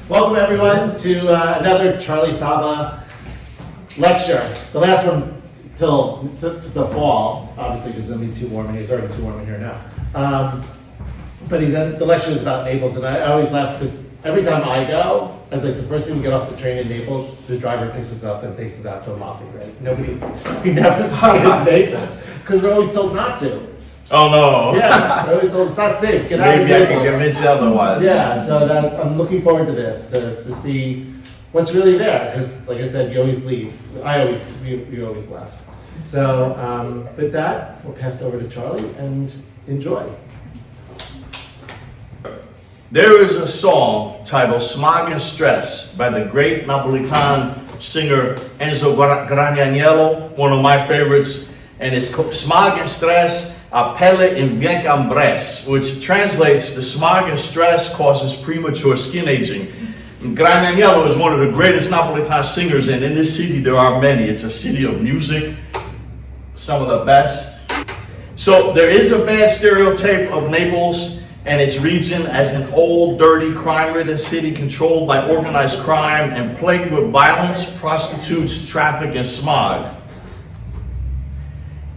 Welcome everyone to another Charlie Sabba lecture. The last one till the fall, obviously because there'll be two more in here. There's already two more in here now. But the lecture is about Naples, and I always laugh because every time I go, as like the first thing we get off the train in Naples, the driver picks us up and takes us out to Amalfi, right? We never saw it in Naples because we're always told not to. Oh no! Yeah, we're always told it's not safe. Get out of Maybe I Naples. can convince you otherwise. Yeah, so I'm looking forward to this to see what's really there because, like I said, you always leave. You always left. So with that, we'll pass over to Charlie and enjoy. There is a song titled "Smog and Stress" by the great Napolitan singer Enzo Granianiello, one of my favorites, and it's called "Smog and Stress." A pelle in viecambres, which translates to smog and stress causes premature skin aging. Granianiello is one of the greatest Napolitan singers, and in this city there are many. It's a city of music, some of the best. So there is a bad stereotype of Naples and its region as an old, dirty, crime-ridden city controlled by organized crime and plagued with violence, prostitutes, traffic, and smog.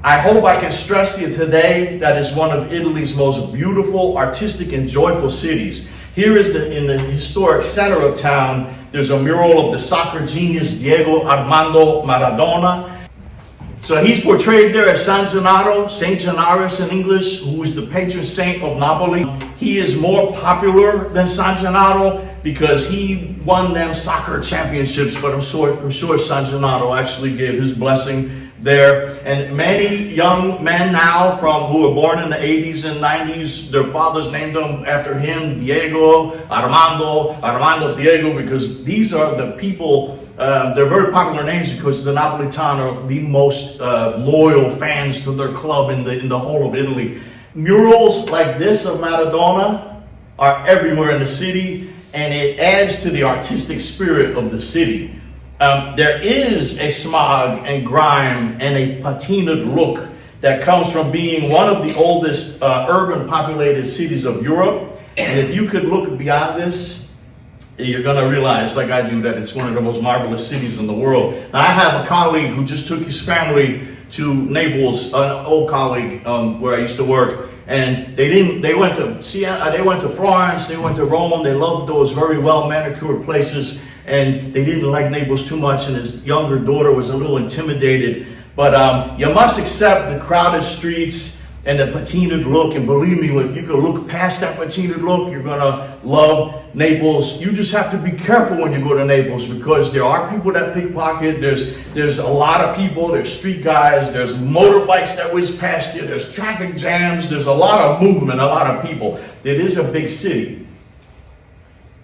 I hope I can stress to you today that it's one of Italy's most beautiful, artistic, and joyful cities. Here is in the historic center of town, there's a mural of the soccer genius Diego Armando Maradona. So he's portrayed there as San Gennaro, Saint Gennaris in English, who is the patron saint of Napoli. He is more popular than San Gennaro because he won them soccer championships, but I'm sure San Gennaro actually gave his blessing there. And many young men now who were born in the 80s and 90s, their fathers named them after him, Diego, Armando Diego, because these are the people, they're very popular names because the Napolitan are the most loyal fans to their club in the whole of Italy. Murals like this of Maradona are everywhere in the city, and it adds to the artistic spirit of the city. There is a smog and grime and a patinaed look that comes from being one of the oldest urban populated cities of Europe. And if you could look beyond this, you're going to realize, like I do, that it's one of the most marvelous cities in the world. Now, I have a colleague who just took his family to Naples, an old colleague where I used to work. And they went to Siena, they went to Florence, they went to Rome. They loved those very well manicured places. And they didn't like Naples too much, and his younger daughter was a little intimidated. But you must accept the crowded streets and the patinaed look. And believe me, if you can look past that patinaed look, you're going to love Naples. You just have to be careful when you go to Naples because there are people that pickpocket. There's a lot of people. There's street guys. There's motorbikes that whiz past you. There's traffic jams. There's a lot of movement, a lot of people. It is a big city.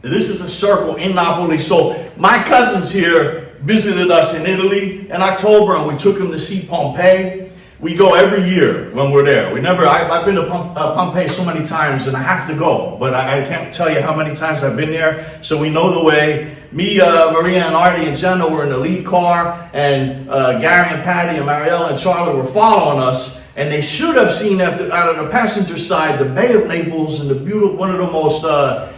This is a circle in Napoli. So my cousins here visited us in Italy in October, and we took them to see Pompeii. We go every year when we're there. I've been to Pompeii so many times, and I have to go, but I can't tell you how many times I've been there. So we know the way. Me, Maria and Artie and Jenna were in the lead car, and Gary and Patty and Mariella and Charlie were following us. And they should have seen out of the passenger side the Bay of Naples and the beautiful, one of the most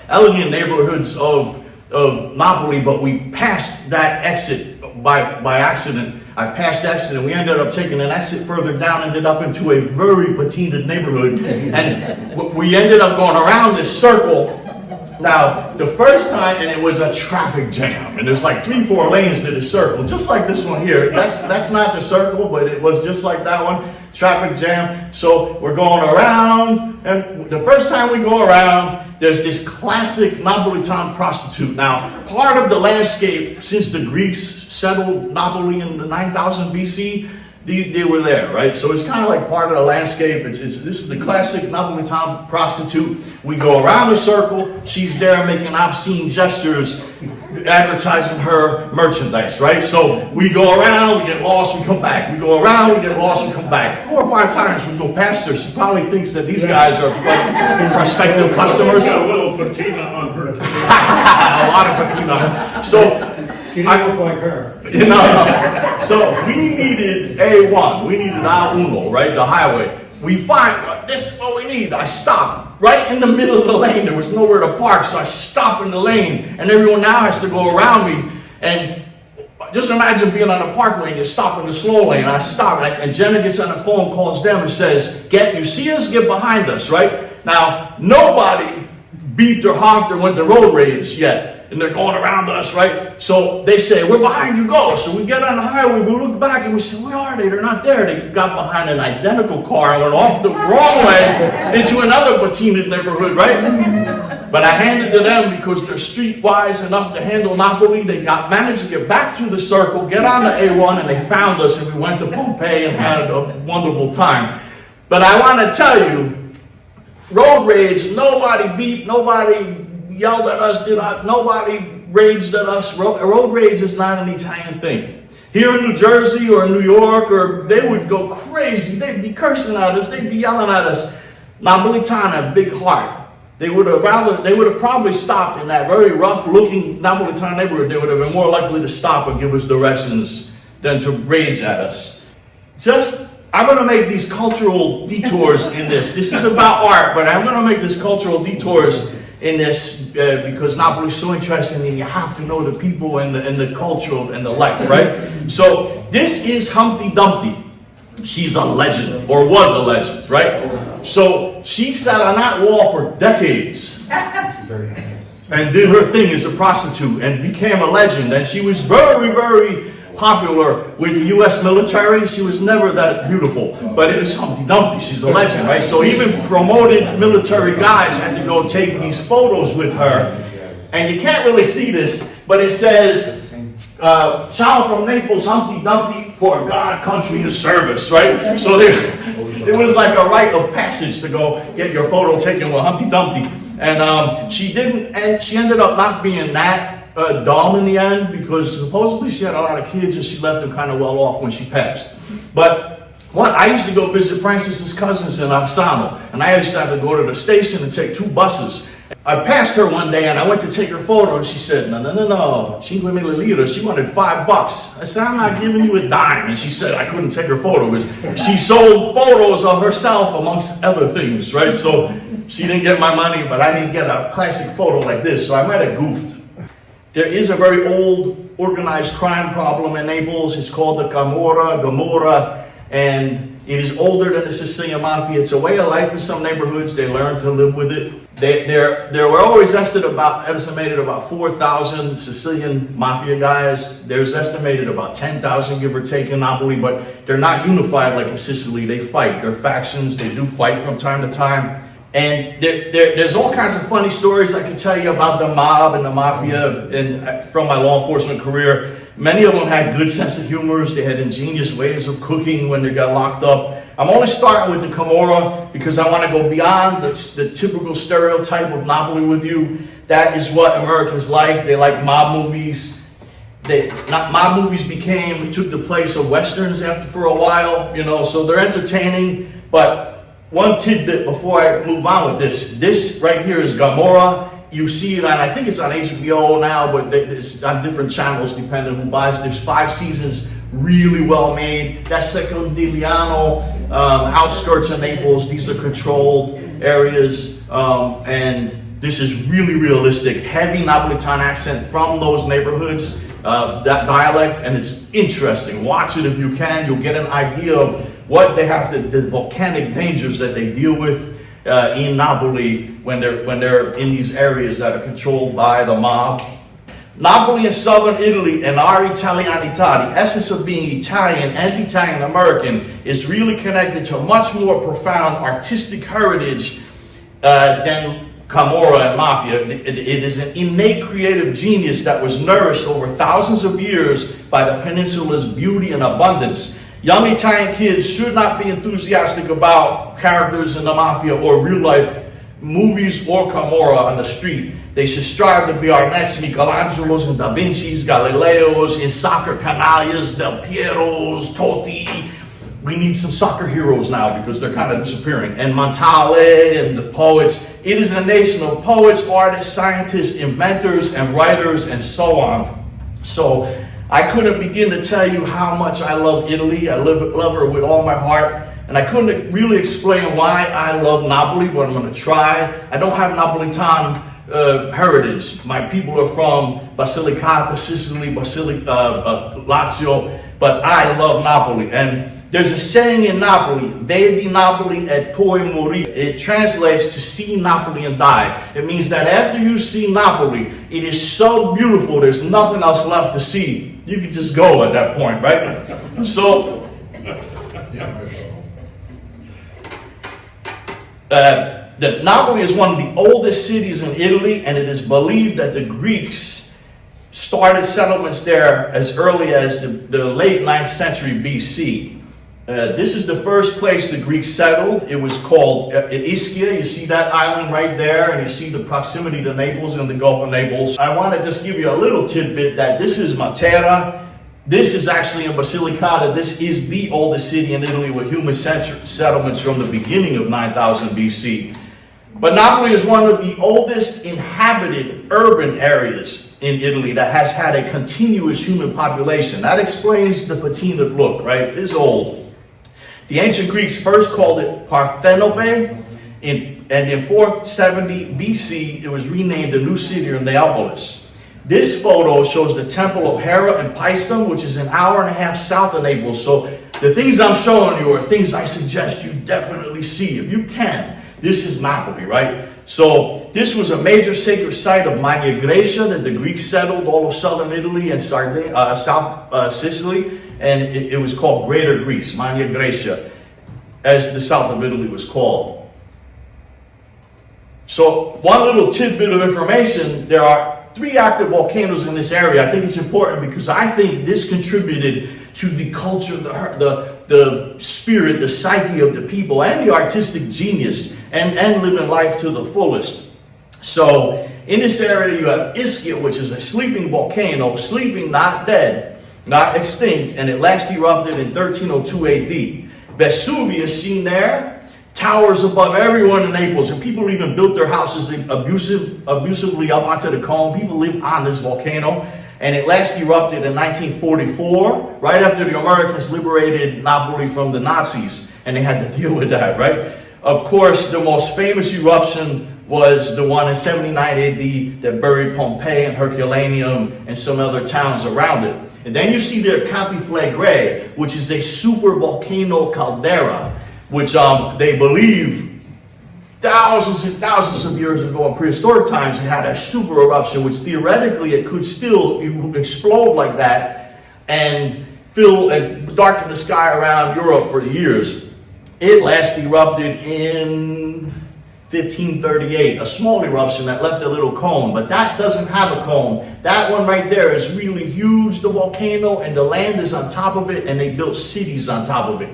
elegant neighborhoods of Napoli. But we passed that exit by accident. I passed the exit, and we ended up taking an exit further down, ended up into a very patinaed neighborhood, and we ended up going around this circle. Now, the first time, and it was a traffic jam, and there's like 3-4 lanes to the circle, just like this one here. That's not the circle, but it was just like that one, traffic jam. So we're going around, and the first time we go around, there's this classic Napolitan prostitute. Now, part of the landscape, since the Greeks settled Napoli in the 9000 BC, they were there, right? So it's kind of like part of the landscape. This is the classic Napolitan prostitute. We go around the circle. She's there making obscene gestures, advertising her merchandise, right? So we go around, we get lost, we come back. We go around, we get lost, we come back. 4 or 5 times we go past her. She probably thinks that these guys are like prospective customers. Got a little patina on her. A lot of patina. So You don't look like her. No. So we needed A1. We needed A1, right? The highway. we find, this is what we need. I stop right in the middle of the lane. There was nowhere to park, so I stop in the lane, and everyone now has to go around me. And just imagine being on a parkway and you're stopping the slow lane. I stop, and Jenna gets on the phone, calls them, and says, you see us, get behind us, right? Now, nobody beeped or honked or went to road rage yet. And they're going around us, right? So they say, we're behind you, go. So we get on the highway, we look back and we say, where are they? They're not there. They got behind an identical car and went off the wrong way into another patinaed neighborhood, right? But I handed to them because they're streetwise enough to handle Napoli. They managed to get back through the circle, get on the A1, and they found us, and we went to Pompeii and had a wonderful time. But I want to tell you, road rage, nobody beeped, nobody yelled at us, nobody raged at us. Road rage is not an Italian thing. Here in New Jersey or New York, or they would go crazy. They'd be cursing at us, they'd be yelling at us. Napolitana, big heart. They would have probably stopped in that very rough-looking Napolitana neighborhood. They would have been more likely to stop and give us directions than to rage at us. I'm going to make these cultural detours in this. This is about art, but I'm going to make these cultural detours in this because Napoli is so interesting, and you have to know the people and the culture and the life, right? So this is Humpty Dumpty. She's a legend, or was a legend, right? So she sat on that wall for decades and did her thing as a prostitute and became a legend. And she was very, very popular with the U.S. military. She was never that beautiful, but it was Humpty Dumpty. She's a legend, right? So even promoted military guys had to go take these photos with her. And you can't really see this, but it says, child from Naples, Humpty Dumpty, for God, country, and service, right? So it was like a rite of passage to go get your photo taken with Humpty Dumpty. And she ended up not being that dumb in the end, because supposedly she had a lot of kids and she left them kind of well off when she passed. But I used to go visit Francis's cousins in Absano, and I used to have to go to the station and take 2 buses. I passed her one day and I went to take her photo, and she said, no, 5 milliliters. She wanted $5. I said, I'm not giving you a dime. And she said I couldn't take her photo because she sold photos of herself amongst other things, right? So she didn't get my money, but I didn't get a classic photo like this, so I might have goofed. There is a very old organized crime problem in Naples. It's called the Gomorrah, and it is older than the Sicilian Mafia. It's a way of life in some neighborhoods. They learn to live with it. There were always estimated about 4,000 Sicilian Mafia guys. There's estimated about 10,000, give or take, in Napoli, but they're not unified like in Sicily. They fight. They're factions. They do fight from time to time. And there's all kinds of funny stories I can tell you about the mob and the mafia and from my law enforcement career. Many of them had good sense of humor. They had ingenious ways of cooking when they got locked up. I'm only starting with the Camorra because I want to go beyond the typical stereotype of Napoli with you. That is what Americans like. They like mob movies. Mob movies took the place of Westerns for a while, so they're entertaining, but one tidbit before I move on with this. This right here is Gomorrah. You see it on, I think it's on HBO now, but it's on different channels depending who buys it. There's 5 seasons, really well made. That's Secondigliano, outskirts of Naples. These are controlled areas, and this is really realistic. Heavy Napolitan accent from those neighborhoods, that dialect, and it's interesting. Watch it if you can. You'll get an idea of what they have the volcanic dangers that they deal with in Napoli when they're in these areas that are controlled by the mob. Napoli in southern Italy and our Italianità, the essence of being Italian and Italian American, is really connected to a much more profound artistic heritage than Camorra and Mafia. It is an innate creative genius that was nourished over thousands of years by the peninsula's beauty and abundance. Young Italian kids should not be enthusiastic about characters in the Mafia or real life movies or Camorra on the street. They should strive to be our next Michelangelos and Da Vinci's, Galileos, in soccer canalias, Del Pieros, Totti. We need some soccer heroes now because they're kind of disappearing. And Montale and the poets. It is a nation of poets, artists, scientists, inventors, and writers, and so on. So I couldn't begin to tell you how much I love Italy. I love her with all my heart. And I couldn't really explain why I love Napoli, but I'm going to try. I don't have Napolitan heritage. My people are from Basilicata, Sicily, Lazio, but I love Napoli. And there's a saying in Napoli, Vedi Napoli e poi muori. It translates to see Napoli and die. It means that after you see Napoli, it is so beautiful, there's nothing else left to see. You can just go at that point, right? So, that Napoli is one of the oldest cities in Italy, and it is believed that the Greeks started settlements there as early as the late 9th century BC. This is the first place the Greeks settled. It was called Ischia. You see that island right there, and you see the proximity to Naples and the Gulf of Naples. I want to just give you a little tidbit that this is Matera. This is actually in Basilicata. This is the oldest city in Italy with human settlements from the beginning of 9000 BC. But Napoli is one of the oldest inhabited urban areas in Italy that has had a continuous human population. That explains the patina look, right? It's old. The ancient Greeks first called it Parthenope, and in 470 BC, it was renamed a new city of Neapolis. This photo shows the temple of Hera and Paestum, which is an hour and a half south of Naples. So the things I'm showing you are things I suggest you definitely see. If you can, this is Napoli, right? So this was a major sacred site of Magna Graecia that the Greeks settled all of southern Italy and South Sicily. And it was called Greater Greece, Magna Graecia, as the south of Italy was called. So one little tidbit of information, there are 3 active volcanoes in this area. I think it's important because I think this contributed to the culture, the spirit, the psyche of the people, and the artistic genius, and living life to the fullest. So in this area you have Ischia, which is a sleeping volcano, sleeping, not dead, not extinct, and it last erupted in 1302 AD. Vesuvius, seen there, towers above everyone in Naples, and people even built their houses abusively up onto the cone. People live on this volcano, and it last erupted in 1944, right after the Americans liberated Napoli from the Nazis, and they had to deal with that, right? Of course, the most famous eruption was the one in 79 AD that buried Pompeii and Herculaneum and some other towns around it. And then you see there Campiflagre, which is a super volcano caldera, which they believe thousands and thousands of years ago in prehistoric times it had a super eruption, which theoretically it could still explode like that and fill and darken the sky around Europe for years. It last erupted in 1538, a small eruption that left a little cone, but that doesn't have a cone. That one right there is really huge, the volcano, and the land is on top of it, and they built cities on top of it.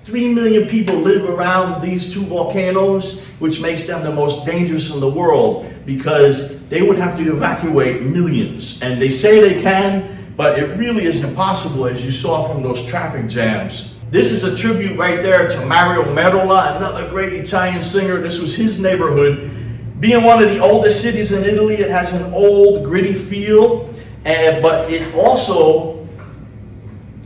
3 million people live around these 2 volcanoes, which makes them the most dangerous in the world because they would have to evacuate millions. And they say they can, but it really is impossible, as you saw from those traffic jams. This is a tribute right there to Mario Merola, another great Italian singer. This was his neighborhood. Being one of the oldest cities in Italy, it has an old, gritty feel, but it's also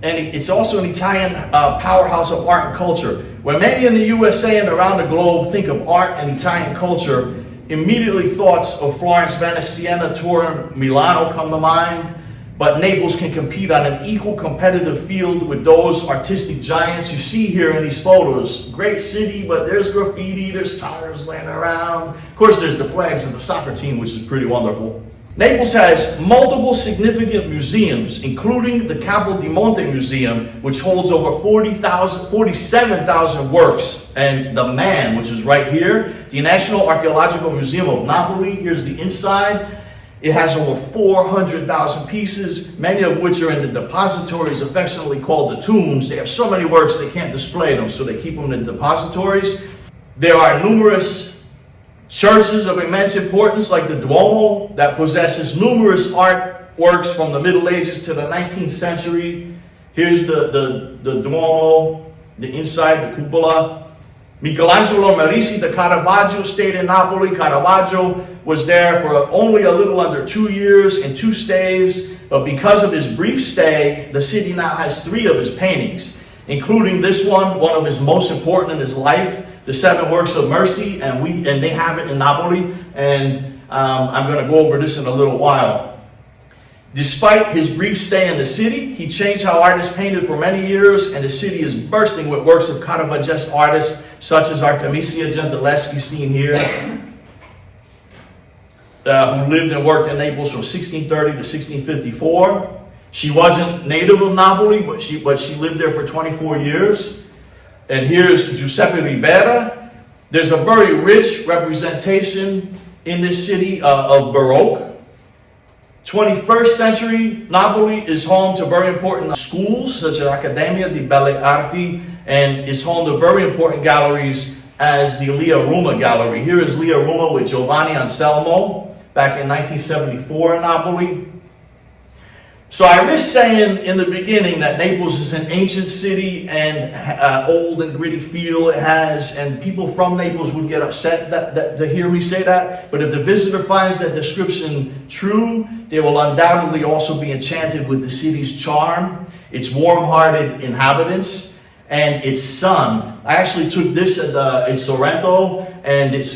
an Italian powerhouse of art and culture. When many in the USA and around the globe think of art and Italian culture, immediately thoughts of Florence, Venice, Siena, Turin, Milano come to mind. But Naples can compete on an equal competitive field with those artistic giants you see here in these photos. Great city, but there's graffiti, there's tires laying around. Of course, there's the flags of the soccer team, which is pretty wonderful. Naples has multiple significant museums, including the Capodimonte Museum, which holds over 47,000 works, and the MANN, which is right here, the National Archaeological Museum of Napoli. Here's the inside. It has over 400,000 pieces, many of which are in the depositories affectionately called the tombs. They have so many works they can't display them, so they keep them in the depositories. There are numerous churches of immense importance, like the Duomo, that possesses numerous artworks from the Middle Ages to the 19th century. Here's the Duomo, the inside, the cupola. Michelangelo Merisi, the Caravaggio, stayed in Napoli. Caravaggio was there for only a little under 2 years and 2 stays, but because of his brief stay, the city now has 3 of his paintings. including this one of his most important in his life, the 7 Works of Mercy, and they have it in Napoli, and I'm going to go over this in a little while. Despite his brief stay in the city, he changed how artists painted for many years, and the city is bursting with works of Caravaggio artists, such as Artemisia Gentileschi, seen here, who lived and worked in Naples from 1630 to 1654. She wasn't native of Napoli, but she lived there for 24 years. And here's Giuseppe Ribera. There's a very rich representation in this city of Baroque. 21st century Napoli is home to very important schools such as Academia di Belle Arti, and is home to very important galleries as the Lia Ruma Gallery. Here is Lia Ruma with Giovanni Anselmo back in 1974 in Napoli. So I risk saying in the beginning that Naples is an ancient city and old and gritty feel it has, and people from Naples would get upset to hear me say that. But if the visitor finds that description true, they will undoubtedly also be enchanted with the city's charm, its warm-hearted inhabitants, and its sun. I actually took this in Sorrento, and it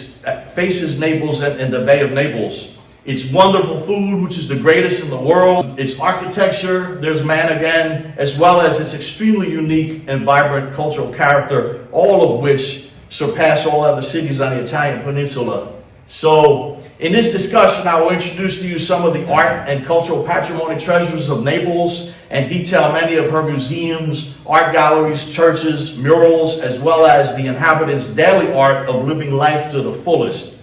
faces Naples and the Bay of Naples. Its wonderful food, which is the greatest in the world, its architecture, there's MANN again, as well as its extremely unique and vibrant cultural character, all of which surpass all other cities on the Italian peninsula. So, in this discussion, I will introduce to you some of the art and cultural patrimony treasures of Naples and detail many of her museums, art galleries, churches, murals, as well as the inhabitants' daily art of living life to the fullest.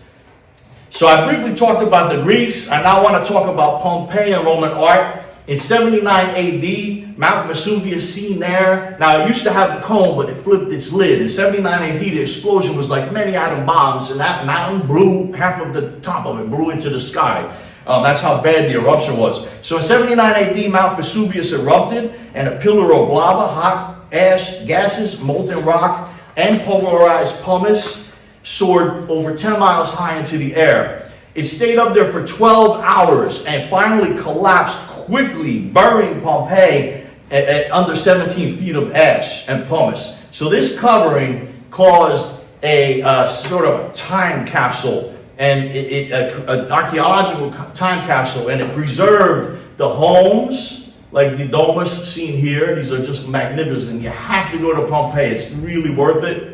So I briefly talked about the Greeks. I now want to talk about Pompeii and Roman art. In 79 AD, Mount Vesuvius seen there. Now it used to have a cone, but it flipped its lid. In 79 AD, the explosion was like many atom bombs, and that mountain blew, half of the top of it blew into the sky. That's how bad the eruption was. So in 79 AD, Mount Vesuvius erupted, and a pillar of lava, hot ash, gases, molten rock, and pulverized pumice soared over 10 miles high into the air. It stayed up there for 12 hours and finally collapsed quickly, burying Pompeii at under 17 feet of ash and pumice. So this covering caused a sort of time capsule, and an archaeological time capsule, and it preserved the homes, like the domus seen here. These are just magnificent. You have to go to Pompeii. It's really worth it.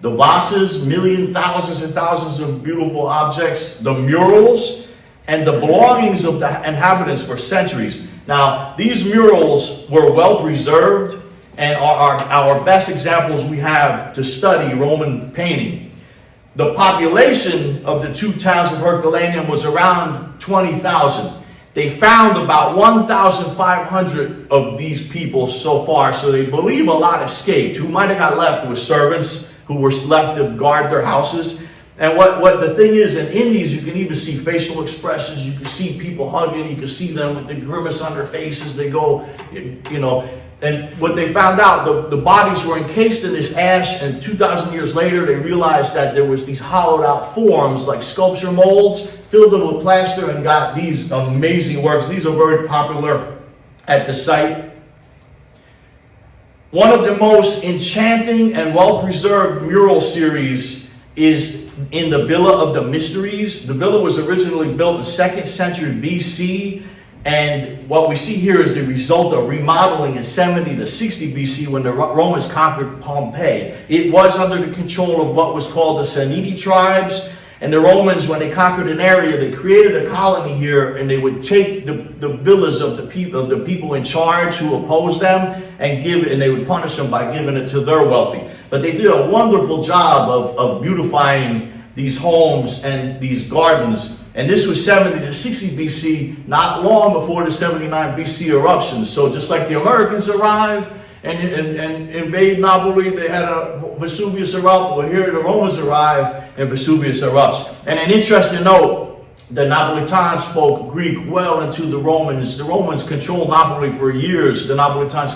The vases, thousands and thousands of beautiful objects, the murals, and the belongings of the inhabitants for centuries. Now, these murals were well preserved and are our best examples we have to study Roman painting. The population of the 2 towns of Herculaneum was around 20,000. They found about 1,500 of these people so far, so they believe a lot escaped. Who might have got left with servants who were left to guard their houses. And what the thing is, in these, you can even see facial expressions. You can see people hugging. You can see them with the grimace on their faces. They go, you know. And what they found out, the bodies were encased in this ash, and 2,000 years later, they realized that there was these hollowed out forms, like sculpture molds, filled them with plaster, and got these amazing works. These are very popular at the site. One of the most enchanting and well-preserved mural series is in the Villa of the Mysteries. The villa was originally built in the 2nd century BC, and what we see here is the result of remodeling in 70 to 60 BC when the Romans conquered Pompeii. It was under the control of what was called the Samnite tribes, and the Romans, when they conquered an area, they created a colony here, and they would take the villas of the people in charge who opposed them and they would punish them by giving it to their wealthy. But they did a wonderful job of beautifying these homes and these gardens. And this was 70 to 60 BC, not long before the 79 BC eruption. So just like the Americans arrived and invade Napoli, they had a Vesuvius erupt. Well, here the Romans arrive and Vesuvius erupts. And an interesting note, the Napolitans spoke Greek well into the Romans. The Romans controlled Napoli for years. The Napolitans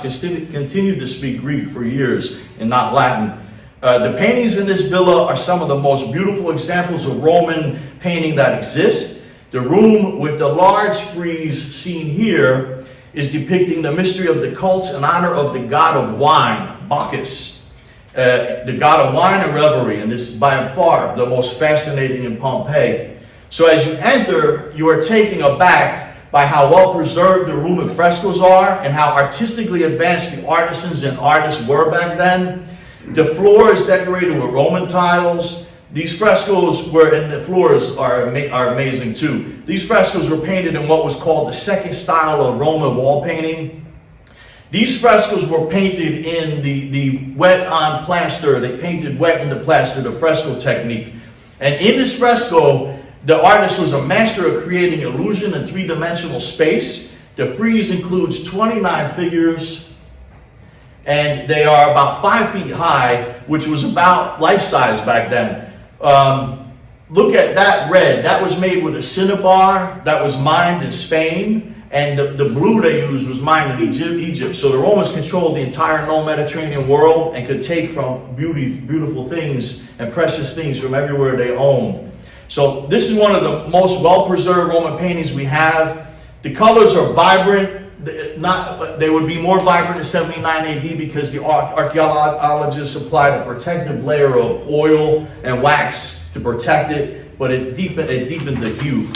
continued to speak Greek for years and not Latin. The paintings in this villa are some of the most beautiful examples of Roman painting that exist. The room with the large frieze seen here is depicting the mystery of the cults in honor of the god of wine, Bacchus. The god of wine and revelry, and this is by far the most fascinating in Pompeii. So as you enter, you are taken aback by how well preserved the room and frescoes are and how artistically advanced the artisans and artists were back then. The floor is decorated with Roman tiles. These frescoes and the floors are amazing too. These frescoes were painted in what was called the second style of Roman wall painting. These frescoes were painted in the wet on plaster. They painted wet in the plaster, the fresco technique. And in this fresco, the artist was a master of creating illusion in three-dimensional space. The frieze includes 29 figures, and they are about 5 feet high, which was about life-size back then. Look at that red. That was made with a cinnabar that was mined in Spain, and the blue they used was mined in Egypt. So the Romans controlled the entire known Mediterranean world and could take from beautiful things and precious things from everywhere they owned. So this is one of the most well-preserved Roman paintings we have. The colors are vibrant. They would be more vibrant in 79 AD because the archaeologists applied a protective layer of oil and wax to protect it, but it deepened the hue.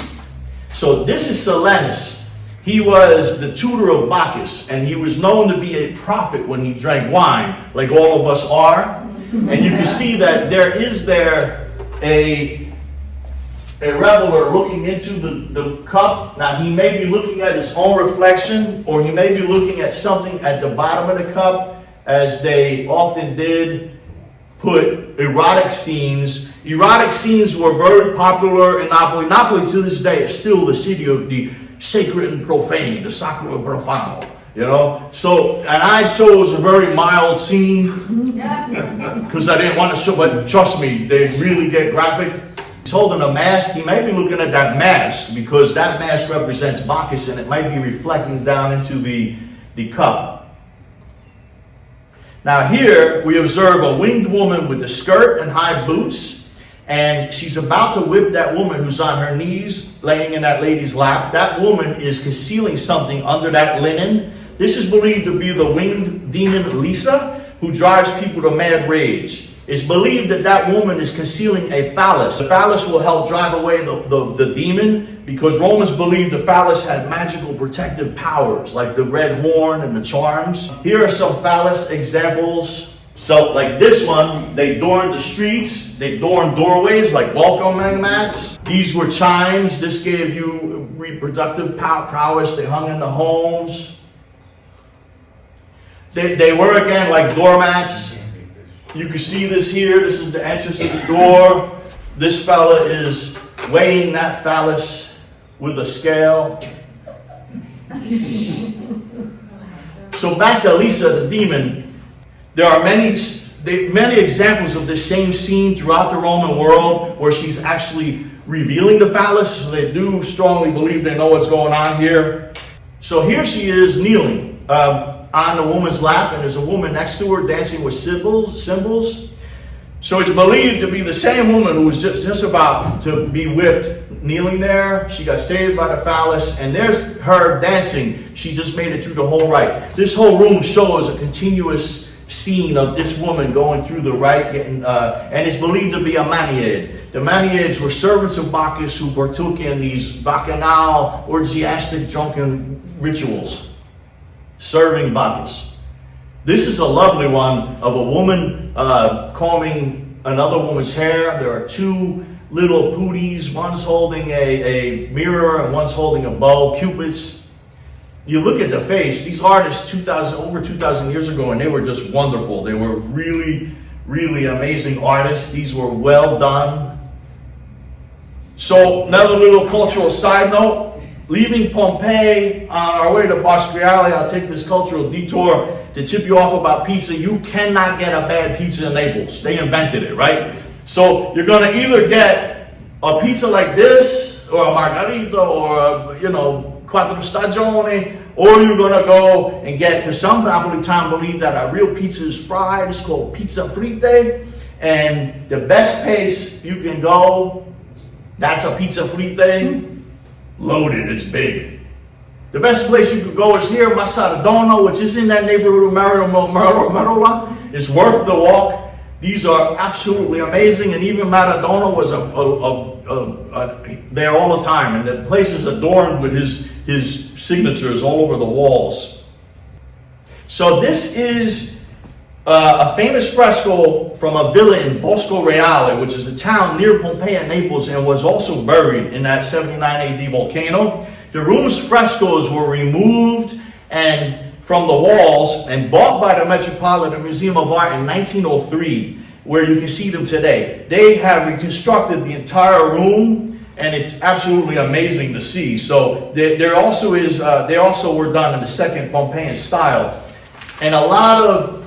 So this is Silenus. He was the tutor of Bacchus, and he was known to be a prophet when he drank wine, like all of us are. And you can see that there is a reveler looking into the cup. Now, he may be looking at his own reflection, or he may be looking at something at the bottom of the cup, as they often did put erotic scenes. Erotic scenes were very popular in Napoli. Napoli, to this day, is still the city of the sacred and profane, the sacro and profano. You know? So, and I chose a very mild scene, because I didn't want to show, but trust me, they really get graphic. He's holding a mask. He may be looking at that mask because that mask represents Bacchus and it might be reflecting down into the cup. Now here we observe a winged woman with a skirt and high boots, and she's about to whip that woman who's on her knees laying in that lady's lap. That woman is concealing something under that linen. This is believed to be the winged demon Lisa, who drives people to mad rage. It's believed that that woman is concealing a phallus. The phallus will help drive away the demon, because Romans believed the phallus had magical protective powers, like the red horn and the charms. Here are some phallus examples. So, like this one, they adorned the streets, they adorned doorways like welcome mats. These were chimes. This gave you reproductive prowess. They hung in the homes. They were, again, like doormats. You can see this here. This is the entrance to the door. This fella is weighing that phallus with a scale. So back to Lisa, the demon. There are many examples of this same scene throughout the Roman world where she's actually revealing the phallus. So they do strongly believe they know what's going on here. So here she is kneeling on the woman's lap, and there's a woman next to her dancing with cymbals. So it's believed to be the same woman who was just about to be whipped, kneeling there. She got saved by the phallus, and there's her dancing. She just made it through the whole rite. This whole room shows a continuous scene of this woman going through the rite, and it's believed to be a Maniad. The Maniads were servants of Bacchus who partook in these bacchanal, orgiastic, drunken rituals, serving Bacchus. This is a lovely one of a woman combing another woman's hair. There are two little pooties. One's holding a mirror and one's holding a bow, cupids. You look at the face. These artists over 2,000 years ago, and they were just wonderful. They were really, really amazing artists. These were well done. So another little cultural side note. Leaving Pompeii on our way to Basquiale, I'll take this cultural detour to tip you off about pizza. You cannot get a bad pizza in Naples. They invented it, right? So you're going to either get a pizza like this, or a margarita, or a, quattro stagioni, or you're going to go and get, because some Napolitan believe that a real pizza is fried. It's called pizza fritte. And the best place you can go, that's a pizza fritte. Loaded, it's big. The best place you could go is here, Masaradona, which is in that neighborhood of Marola. It's worth the walk. These are absolutely amazing, and even Maradona was there all the time, and the place is adorned with his signatures all over the walls. So this is a famous fresco from a villa in Bosco Reale, which is a town near Pompeii, Naples, and was also buried in that 79 AD volcano. The room's frescoes were removed from the walls and bought by the Metropolitan Museum of Art in 1903, where you can see them today. They have reconstructed the entire room, and it's absolutely amazing to see. So there also is, they also were done in the second Pompeian style, and a lot of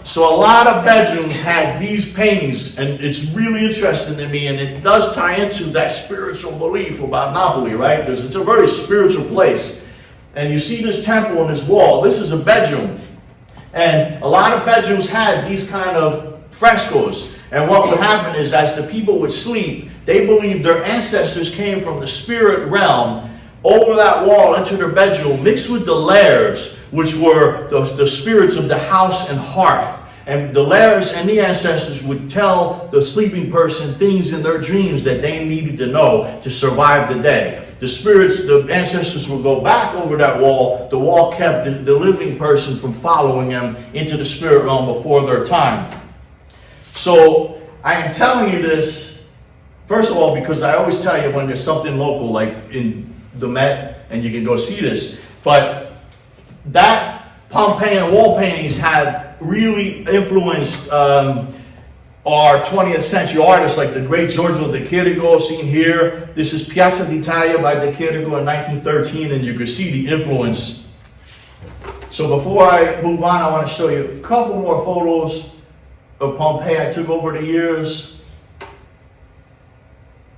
bedrooms had these paintings, and it's really interesting to me, and it does tie into that spiritual belief about Napoli, right? Because it's a very spiritual place. And you see this temple on this wall. This is a bedroom. And a lot of bedrooms had these kind of frescoes. And what would happen is, as the people would sleep, they believed their ancestors came from the spirit realm over that wall into their bedroom, mixed with the lares, which were the spirits of the house and hearth. And the lares and the ancestors would tell the sleeping person things in their dreams that they needed to know to survive the day. The spirits, the ancestors would go back over that wall. The wall kept the living person from following them into the spirit realm before their time. So I am telling you this, first of all, because I always tell you when there's something local, like in the Met, and you can go see this. But that Pompeian wall paintings have really influenced our 20th century artists, like the great Giorgio de Chirico, seen here. This is Piazza d'Italia by de Chirico in 1913, and you can see the influence. So before I move on, I want to show you a couple more photos of Pompeii I took over the years.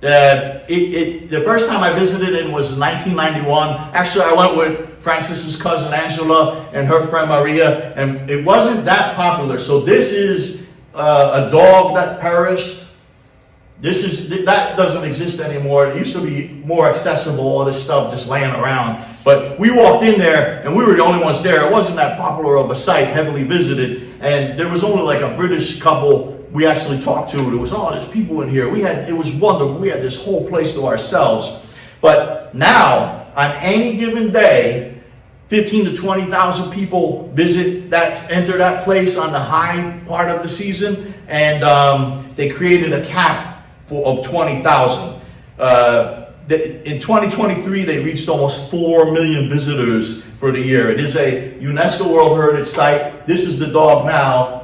The first time I visited it was in 1991. Actually, I went with Francis's cousin Angela and her friend Maria, and it wasn't that popular. So this is a dog that perished. That doesn't exist anymore. It used to be more accessible, all this stuff just laying around. But we walked in there, and we were the only ones there. It wasn't that popular of a site, heavily visited, and there was only like a British couple we actually talked to. There was all these people in here. It was wonderful. We had this whole place to ourselves. But now, on any given day, 15 to 20,000 people enter that place on the high part of the season, and they created a cap of 20,000. In 2023, they reached almost 4 million visitors for the year. It is a UNESCO World Heritage Site. This is the dog now.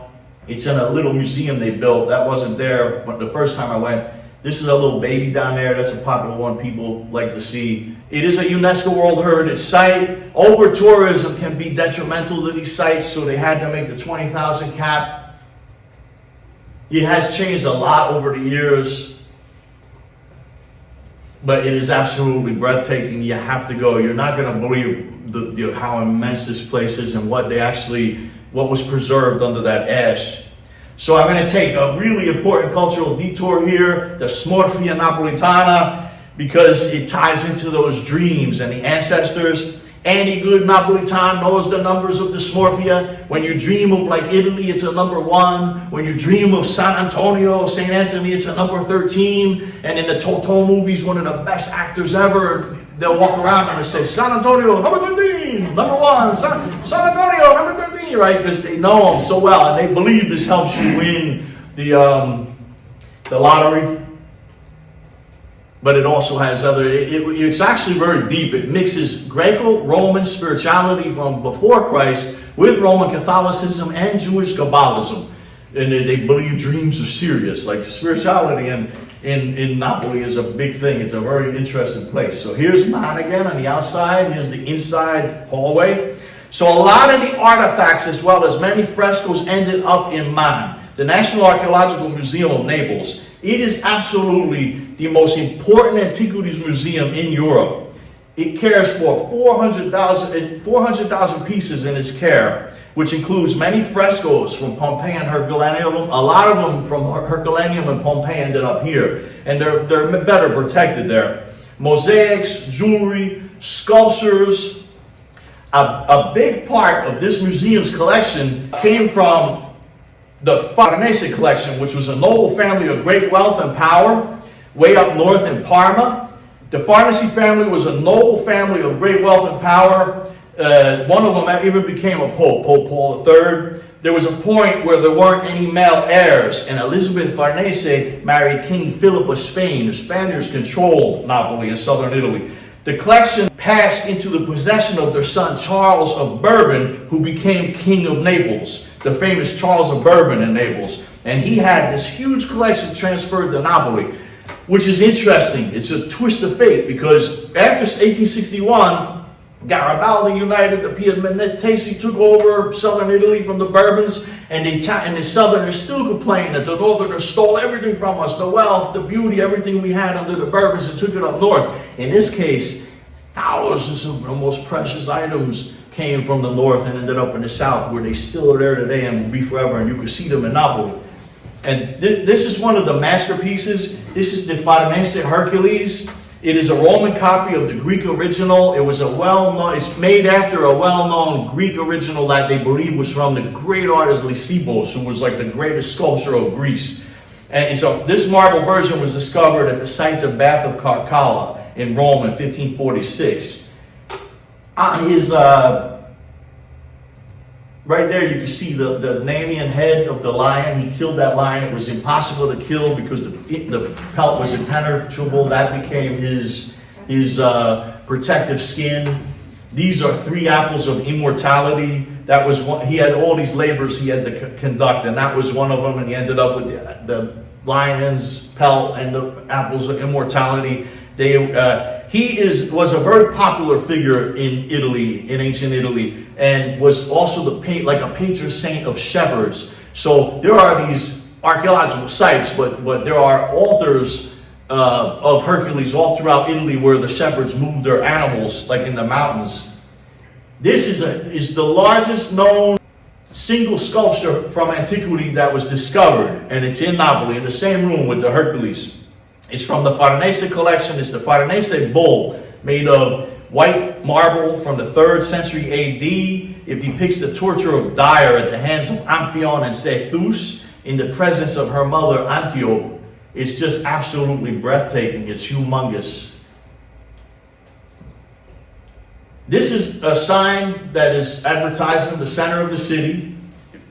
It's in a little museum they built. That wasn't there the first time I went. This is a little baby down there. That's a popular one people like to see. It is a UNESCO World Heritage Site. Over-tourism can be detrimental to these sites, so they had to make the 20,000 cap. It has changed a lot over the years, but it is absolutely breathtaking. You have to go. You're not going to believe how immense this place is and what was preserved under that ash. So I'm going to take a really important cultural detour here, the Smorfia Napolitana, because it ties into those dreams and the ancestors. Any good Napolitan knows the numbers of the Smorfia. When you dream of like Italy, it's a number 1. When you dream of San Antonio, St. Anthony, it's a number 13. And in the Totò movies, one of the best actors ever, they'll walk around and say, San Antonio, number 13, number 1, San Antonio, number 13, right? Because they know them so well, and they believe this helps you win the lottery. But it also has it's actually very deep. It mixes Greco-Roman spirituality from before Christ with Roman Catholicism and Jewish Kabbalism. And they believe dreams are serious, like spirituality in Napoli is a big thing. It's a very interesting place. So here's MANN again on the outside. Here's the inside hallway. So a lot of the artifacts, as well as many frescoes, ended up in MANN, the National Archaeological Museum of Naples. It is absolutely the most important antiquities museum in Europe. It cares for 400,000 pieces in its care, which includes many frescoes from Pompeii and Herculaneum. A lot of them from Herculaneum and Pompeii ended up here, and they're better protected there. Mosaics, jewelry, sculptures. A big part of this museum's collection came from the Farnese collection, which was a noble family of great wealth and power, way up north in Parma. The Farnese family was a noble family of great wealth and power. One of them even became a pope, Pope Paul III. There was a point where there weren't any male heirs, and Elizabeth Farnese married King Philip of Spain. The Spaniards controlled Napoli in southern Italy. The collection passed into the possession of their son Charles of Bourbon, who became King of Naples, the famous Charles of Bourbon in Naples. And he had this huge collection transferred to Napoli, which is interesting. It's a twist of fate, because after 1861, Garibaldi united the Piedmontese, took over southern Italy from the Bourbons, and the southerners still complain that the northerners stole everything from us, the wealth, the beauty, everything we had under the Bourbons, and took it up north. In this case, thousands of the most precious items came from the north and ended up in the south, where they still are there today and will be forever, and you can see them in Napoli. And this is one of the masterpieces. This is the Farnese Hercules. It is a Roman copy of the Greek original. It was it's made after a well-known Greek original that they believe was from the great artist Lysippos, who was like the greatest sculptor of Greece. And so this marble version was discovered at the sites of Bath of Carcalla in Rome in 1546. On his, right there you can see the Nemean head of the lion. He killed that lion. It was impossible to kill because the pelt was impenetrable. That became his protective skin. These are 3 apples of immortality. That was one. He had all these labors he had to conduct, and that was one of them. And he ended up with the lion's pelt and the apples of immortality. Was a very popular figure in Italy, in ancient Italy, and was also like a patron saint of shepherds. So there are these archaeological sites, but there are altars of Hercules all throughout Italy where the shepherds moved their animals, like in the mountains. This is the largest known single sculpture from antiquity that was discovered, and it's in Napoli, in the same room with the Hercules. It's from the Farnese collection. It's the Farnese bull, made of white marble from the 3rd century AD. It depicts the torture of Dire at the hands of Amphion and Cetus in the presence of her mother Antiope. It's just absolutely breathtaking. It's humongous. This is a sign that is advertised in the center of the city.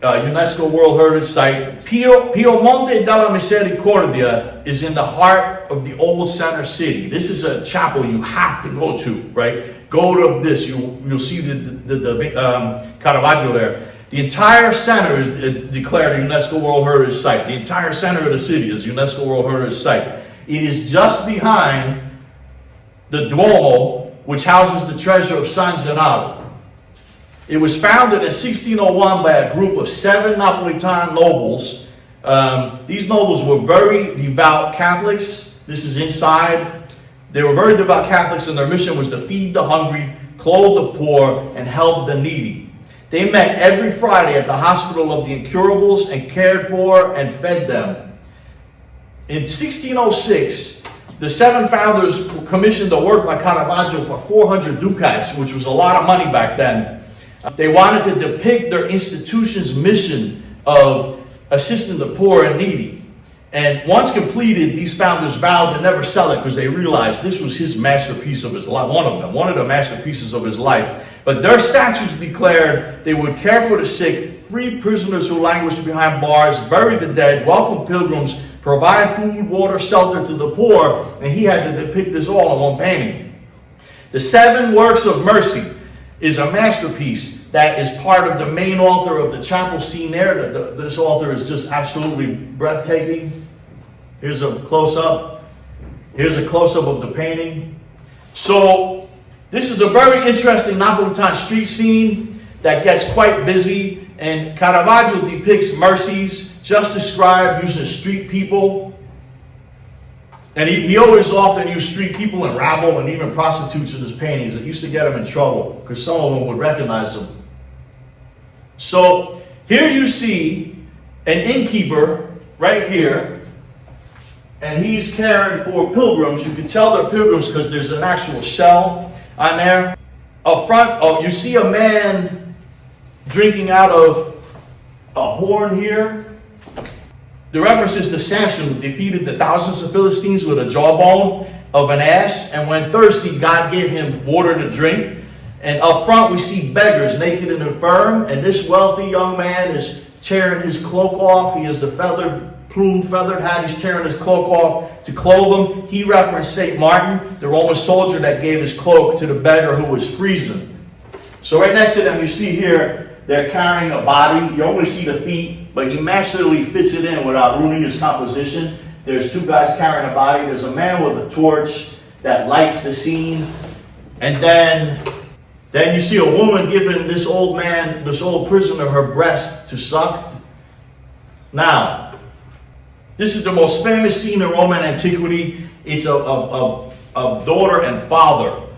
UNESCO World Heritage Site. Piemonte della Misericordia is in the heart of the old center city. This is a chapel you have to go to, right? Go to this. You'll see the Caravaggio there. The entire center is declared a UNESCO World Heritage Site. The entire center of the city is UNESCO World Heritage Site. It is just behind the Duomo, which houses the treasure of San Gennaro. It was founded in 1601 by a group of 7 Napolitan nobles. These nobles were very devout Catholics. This is inside. They were very devout Catholics, and their mission was to feed the hungry, clothe the poor, and help the needy. They met every Friday at the Hospital of the Incurables and cared for and fed them. In 1606, the 7 founders commissioned a work by Caravaggio for 400 ducats, which was a lot of money back then. They wanted to depict their institution's mission of assisting the poor and needy. And once completed, these founders vowed to never sell it because they realized this was his masterpiece of his life, one of the masterpieces of his life. But their statutes declared they would care for the sick, free prisoners who languished behind bars, bury the dead, welcome pilgrims, provide food, water, shelter to the poor, and he had to depict this all in one painting. The 7 Works of Mercy is a masterpiece that is part of the main altar of the chapel scene there. This altar is just absolutely breathtaking. Here's a close-up. Here's a close-up of the painting. So this is a very interesting Napolitan street scene that gets quite busy, and Caravaggio depicts mercies just described using street people. And he always often used street people and rabble and even prostitutes in his paintings. It used to get him in trouble because some of them would recognize him. So here you see an innkeeper right here, and he's caring for pilgrims. You can tell they're pilgrims because there's an actual shell on there. Up front, you see a man drinking out of a horn here. The reference is to Samson, who defeated the thousands of Philistines with a jawbone of an ass. And when thirsty, God gave him water to drink. And up front, we see beggars naked and infirm. And this wealthy young man is tearing his cloak off. He has the plumed feathered hat. He's tearing his cloak off to clothe him. He referenced St. Martin, the Roman soldier that gave his cloak to the beggar who was freezing. So right next to them, you see here, they're carrying a body. You only see the feet, but he masterfully fits it in without ruining his composition. There's two guys carrying a body. There's a man with a torch that lights the scene. And then you see a woman giving this old prisoner, her breast to suck. Now, this is the most famous scene in Roman antiquity. It's of daughter and father.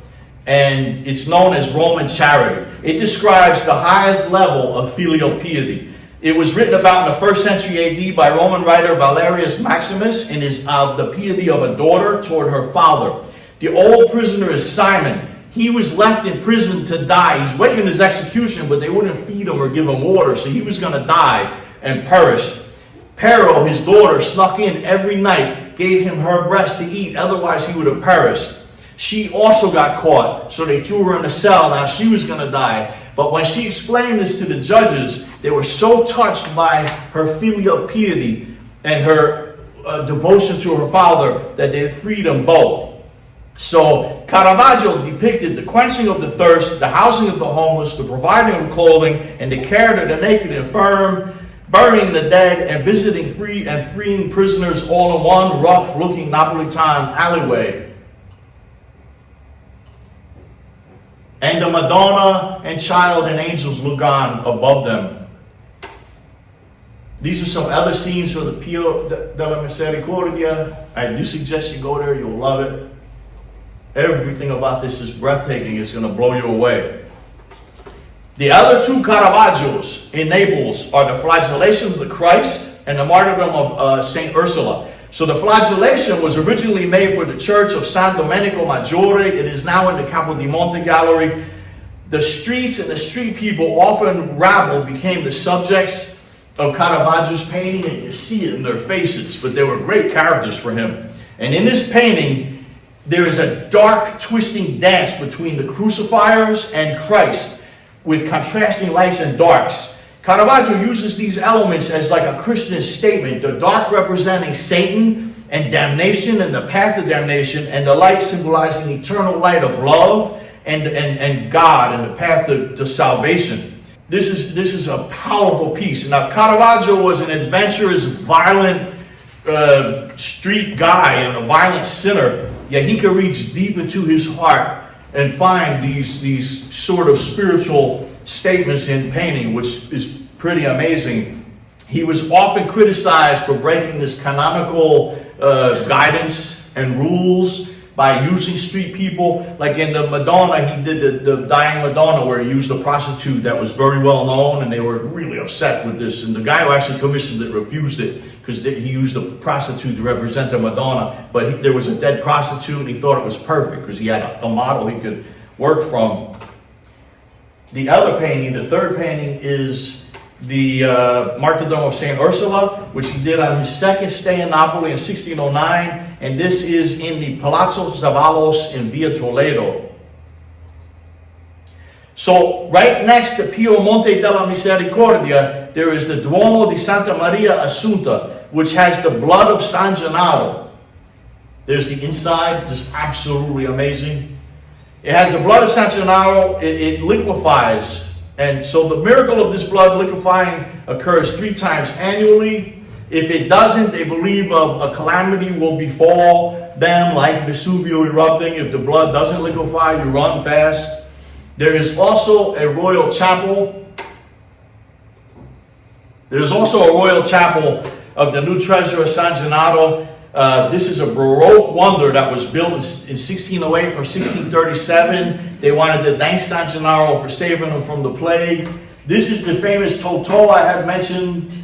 And it's known as Roman charity. It describes the highest level of filial piety. It was written about in the 1st century AD by Roman writer Valerius Maximus and is of the piety of a daughter toward her father. The old prisoner is Simon. He was left in prison to die. He's waiting his execution, but they wouldn't feed him or give him water, so he was going to die and perish. Pero, his daughter, snuck in every night, gave him her breast to eat, otherwise he would have perished. She also got caught, so they threw her in a cell. Now she was going to die. But when she explained this to the judges, they were so touched by her filial piety and her devotion to her father that they freed them both. So Caravaggio depicted the quenching of the thirst, the housing of the homeless, the providing of clothing, and the care of the naked and infirm, burying the dead, and visiting freeing prisoners all in one rough-looking Napolitan alleyway. And the Madonna and child and angels look on above them. These are some other scenes from the Pio della Misericordia. I do suggest you go there. You'll love it. Everything about this is breathtaking. It's going to blow you away. The other two Caravaggios in Naples are the flagellation of the Christ and the martyrdom of St. Ursula. So the flagellation was originally made for the church of San Domenico Maggiore. It is now in the Capodimonte gallery. The streets and the street people, often rabble, became the subjects of Caravaggio's painting, and you see it in their faces, but they were great characters for him. And in this painting, there is a dark, twisting dance between the crucifiers and Christ, with contrasting lights and darks. Caravaggio uses these elements as like a Christian statement, the dark representing Satan and damnation and the path of damnation, and the light symbolizing eternal light of love and God and the path to salvation. This is a powerful piece. Now, Caravaggio was an adventurous, violent street guy and a violent sinner, yet he could reach deep into his heart and find these sort of spiritual statements in painting, which is pretty amazing. He was often criticized for breaking this canonical guidance and rules by using street people. Like in the Madonna, he did the Dying Madonna, where he used a prostitute that was very well known, and they were really upset with this. And the guy who actually commissioned it refused it because he used a prostitute to represent the Madonna. But there was a dead prostitute, and he thought it was perfect because he had a model he could work from. The other painting, the third painting, is the Martyrdom of St. Ursula, which he did on his second stay in Napoli in 1609. And this is in the Palazzo Zavalos in Via Toledo. So right next to Piemonte della Misericordia, there is the Duomo di Santa Maria Assunta, which has the blood of San Gennaro. There's the inside, just absolutely amazing. It has the blood of San Gennaro, it liquefies. And so the miracle of this blood liquefying occurs 3 times annually. If it doesn't, they believe a calamity will befall them, like Vesuvio erupting. If the blood doesn't liquefy, you run fast. There is also a royal chapel. There's also a royal chapel of the new treasure of San Gennaro. This is a Baroque wonder that was built in 1608 from 1637. They wanted to thank San Gennaro for saving them from the plague. This is the famous Totò I had mentioned.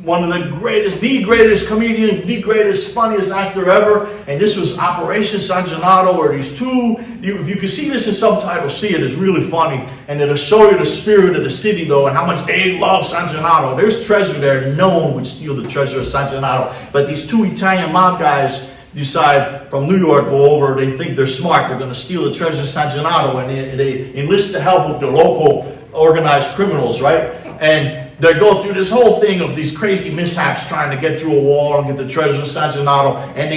one of the greatest comedian, the greatest, funniest actor ever. And this was Operation San Gennaro, where these two, if you can see this in subtitles, see it, it's really funny. And it'll show you the spirit of the city, though, and how much they love San Gennaro. There's treasure there. No one would steal the treasure of San Gennaro. But these two Italian mob guys decide from New York go over, they think they're smart, they're going to steal the treasure of San Gennaro, and they enlist the help of the local organized criminals, right? And they go through this whole thing of these crazy mishaps trying to get through a wall and get the treasure of San Gennaro, and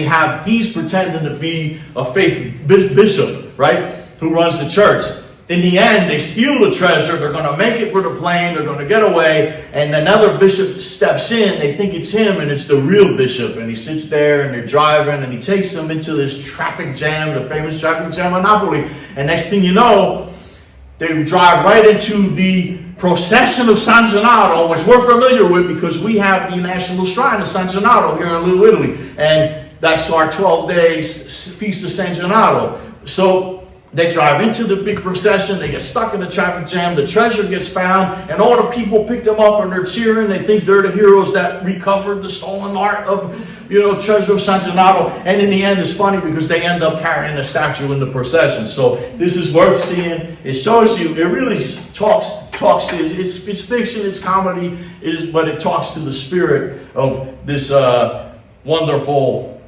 he's pretending to be a fake bishop, right, who runs the church. In the end, they steal the treasure, they're going to make it for the plane, they're going to get away, and another bishop steps in, they think it's him, and it's the real bishop, and he sits there, and they're driving, and he takes them into this traffic jam, the famous traffic jam of Napoli, and next thing you know, they drive right into the procession of San Gennaro, which we're familiar with because we have the National Shrine of San Gennaro here in Little Italy, and that's our 12-day Feast of San Gennaro. So they drive into the big procession, they get stuck in the traffic jam, the treasure gets found, and all the people pick them up and they're cheering. They think they're the heroes that recovered the stolen art of, treasure of San Gennaro. And in the end, it's funny because they end up carrying the statue in the procession. So this is worth seeing. It shows you, it really talks. It's fiction, it's comedy, but it talks to the spirit of this wonderful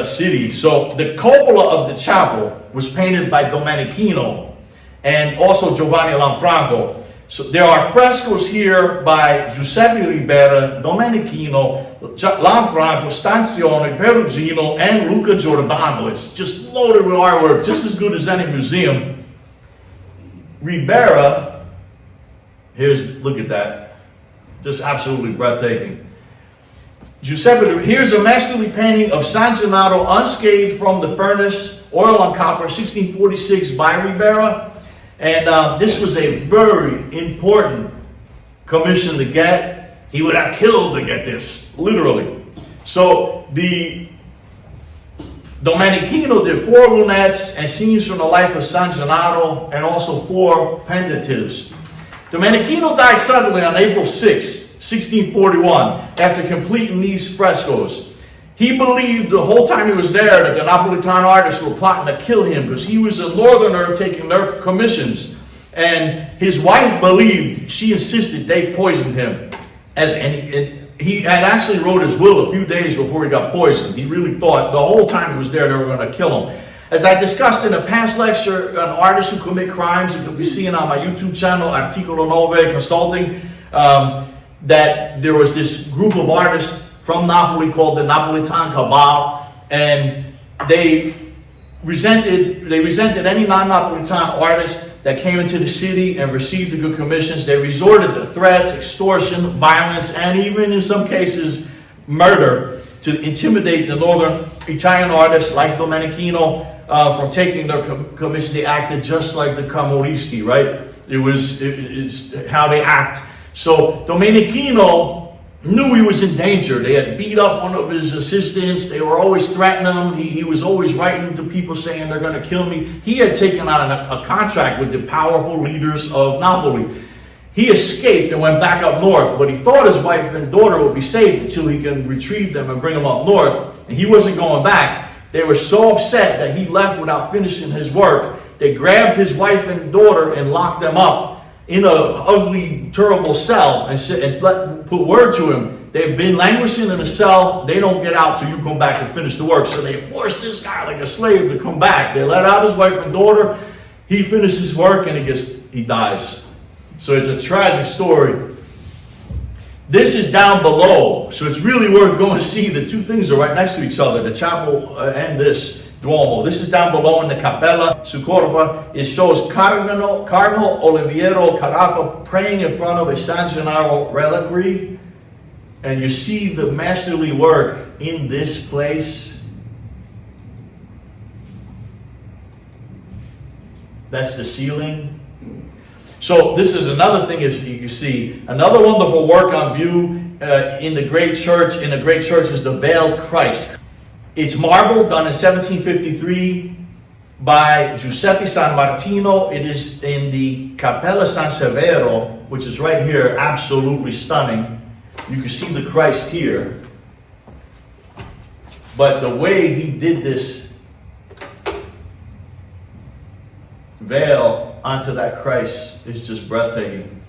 city. So the cupola of the chapel was painted by Domenichino and also Giovanni Lanfranco. So there are frescoes here by Giuseppe Ribera, Domenichino, Lanfranco, Stanzione, Perugino, and Luca Giordano. It's just loaded with artwork, just as good as any museum. Ribera, look at that, just absolutely breathtaking. Giuseppe, here's a masterly painting of San Gennaro unscathed from the furnace, oil on copper, 1646 by Ribera. And this was a very important commission to get. He would have killed to get this, literally. So the Domenichino did 4 lunettes and scenes from the life of San Gennaro, and also 4 pendatives. Domenichino died suddenly on April 6, 1641, after completing these frescoes. He believed the whole time he was there that the Napolitan artists were plotting to kill him because he was a northerner taking their commissions. And his wife believed, she insisted they poisoned him. He had actually wrote his will a few days before he got poisoned. He really thought the whole time he was there they were going to kill him. As I discussed in a past lecture on artists who commit crimes, you can be seeing on my YouTube channel, Articolo 9 Consulting, that there was this group of artists from Napoli called the Napolitan Cabal, and they resented any non-Napolitan artist that came into the city and received the good commissions. They resorted to threats, extortion, violence, and even in some cases murder to intimidate the northern Italian artists like Domenichino from taking their commission. They acted just like the Camorristi, right? It's how they act. So Domenichino knew he was in danger. They had beat up one of his assistants. They were always threatening him. He was always writing to people saying they're going to kill me. He had taken on a contract with the powerful leaders of Napoli. He escaped and went back up north, but he thought his wife and daughter would be safe until he can retrieve them and bring them up north. And he wasn't going back. They were so upset that he left without finishing his work. They grabbed his wife and daughter and locked them up in a ugly, terrible cell and put word to him, they've been languishing in a cell, they don't get out till you come back and finish the work. So they forced this guy like a slave to come back. They let out his wife and daughter, he finishes work and he dies. So it's a tragic story. This is down below, so it's really worth going to see. The two things are right next to each other, the chapel and this Duomo. This is down below in the Cappella Sucorba. It shows Cardinal Oliviero Carafa praying in front of a San Gennaro reliquary. And you see the masterly work in this place. That's the ceiling. So this is another thing, as you can see, another wonderful work on view in the great church. In the great church is the Veiled Christ. It's marble, done in 1753 by Giuseppe San Martino. It is in the Cappella San Severo, which is right here, absolutely stunning. You can see the Christ here. But the way he did this veil onto that Christ is just breathtaking.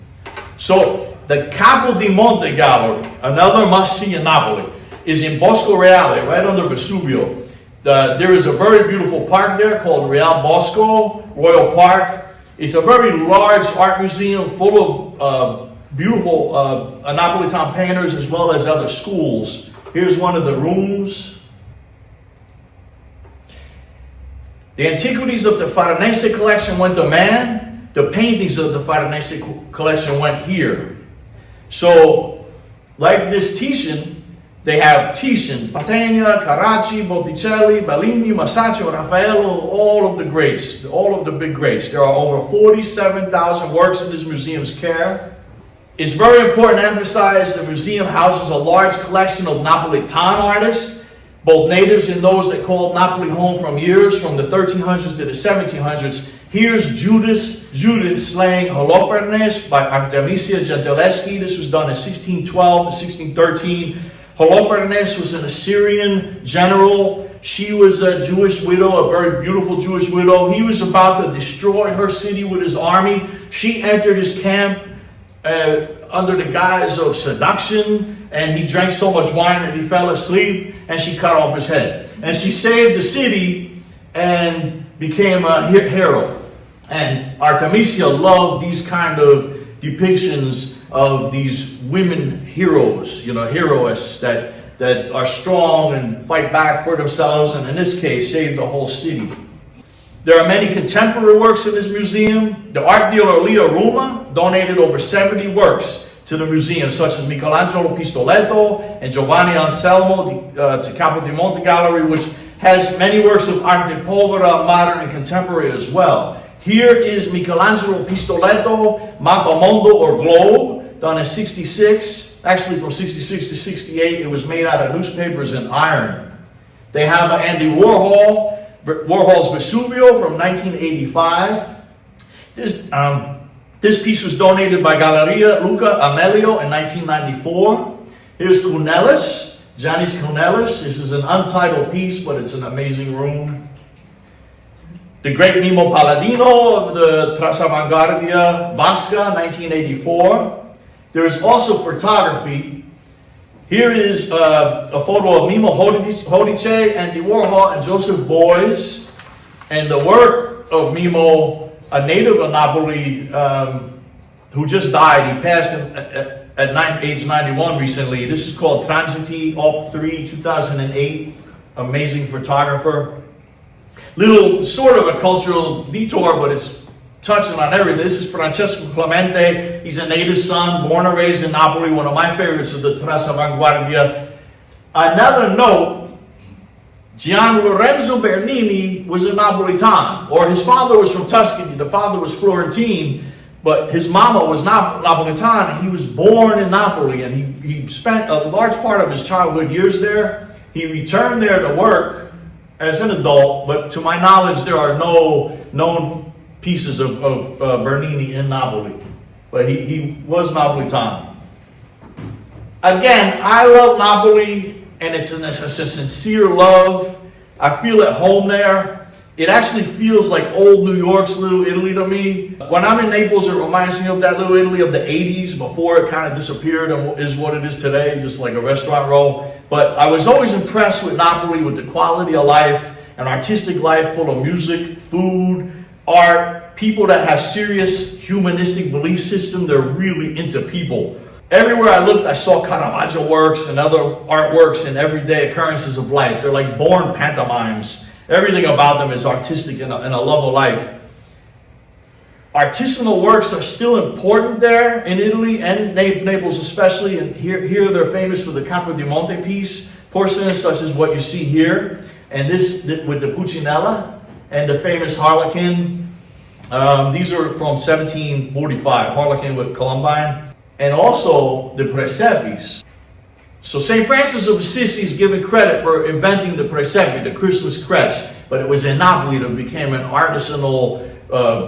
So the Capodimonte Gallery, another must-see in Napoli, is in Bosco Reale, right under Vesuvio. There is a very beautiful park there called Real Bosco, Royal Park. It's a very large art museum full of beautiful Napolitan painters as well as other schools. Here's one of the rooms. The antiquities of the Farnese collection went to MANN. The paintings of the Farnese collection went here. So, like this Titian, they have Titian, Pategna, Caravaggio, Botticelli, Bellini, Masaccio, Raffaello, all of the greats, all of the big greats. There are over 47,000 works in this museum's care. It's very important to emphasize the museum houses a large collection of Napolitan artists, both natives and those that called Napoli home from the 1300s to the 1700s. Here's Judith slaying Holofernes by Artemisia Gentileschi. This was done in 1612 to 1613. Holofernes was an Assyrian general. She was a Jewish widow, a very beautiful Jewish widow. He was about to destroy her city with his army. She entered his camp under the guise of seduction, and he drank so much wine that he fell asleep, and she cut off his head. And she saved the city and became a hero. And Artemisia loved these kind of depictions of these women heroes, heroes that are strong and fight back for themselves, and in this case, save the whole city. There are many contemporary works in this museum. The art dealer Leo Ruma donated over 70 works to the museum, such as Michelangelo Pistoletto and Giovanni Anselmo to Capodimonte Gallery, which has many works of arte povera, modern and contemporary as well. Here is Michelangelo Pistoletto, Mappamondo or Globe, done in 66. Actually, from 66 to 68, it was made out of newspapers and iron. They have Andy Warhol's Vesuvio from 1985. This piece was donated by Galleria Luca Amelio in 1994. Here's Cunelis, Janis Cunelis. This is an untitled piece, but it's an amazing room. The great Mimo Palladino of the Transavanguardia Vasca, 1984. There is also photography. Here is a photo of Mimo Hodice, Andy Warhol, and Joseph Beuys. And the work of Mimo, a native of Napoli, who just died. He passed at age 91 recently. This is called Transiti Op 3, 2008. Amazing photographer. Little sort of a cultural detour, but it's touching on everything. This is Francesco Clemente. He's a native son, born and raised in Napoli, one of my favorites of the Transavanguardia. Another note, Gian Lorenzo Bernini was a Napolitan, or his father was from Tuscany, the father was Florentine, but his mama was Napolitan. He was born in Napoli, and he spent a large part of his childhood years there. He returned there to work as an adult, but to my knowledge, there are no known pieces of Bernini in Napoli. But he was Napolitan. Again, I love Napoli, and it's a sincere love. I feel at home there. It actually feels like old New York's Little Italy to me. When I'm in Naples, it reminds me of that Little Italy of the 80s before it kind of disappeared and is what it is today, just like a restaurant row. But I was always impressed with Napoli, with the quality of life, an artistic life full of music, food, art, people that have serious humanistic belief system. They're really into people. Everywhere I looked, I saw Caravaggio works and other artworks and everyday occurrences of life. They're like born pantomimes. Everything about them is artistic and a love of life. Artisanal works are still important there in Italy and Naples especially. And here they're famous for the Capodimonte piece, porcelain such as what you see here. And this with the Puccinella and the famous Harlequin. These are from 1745, Harlequin with Columbine. And also the Presepes. So St. Francis of Assisi is given credit for inventing the Presepe, the Christmas crutch, but it was in Napoli that became an artisanal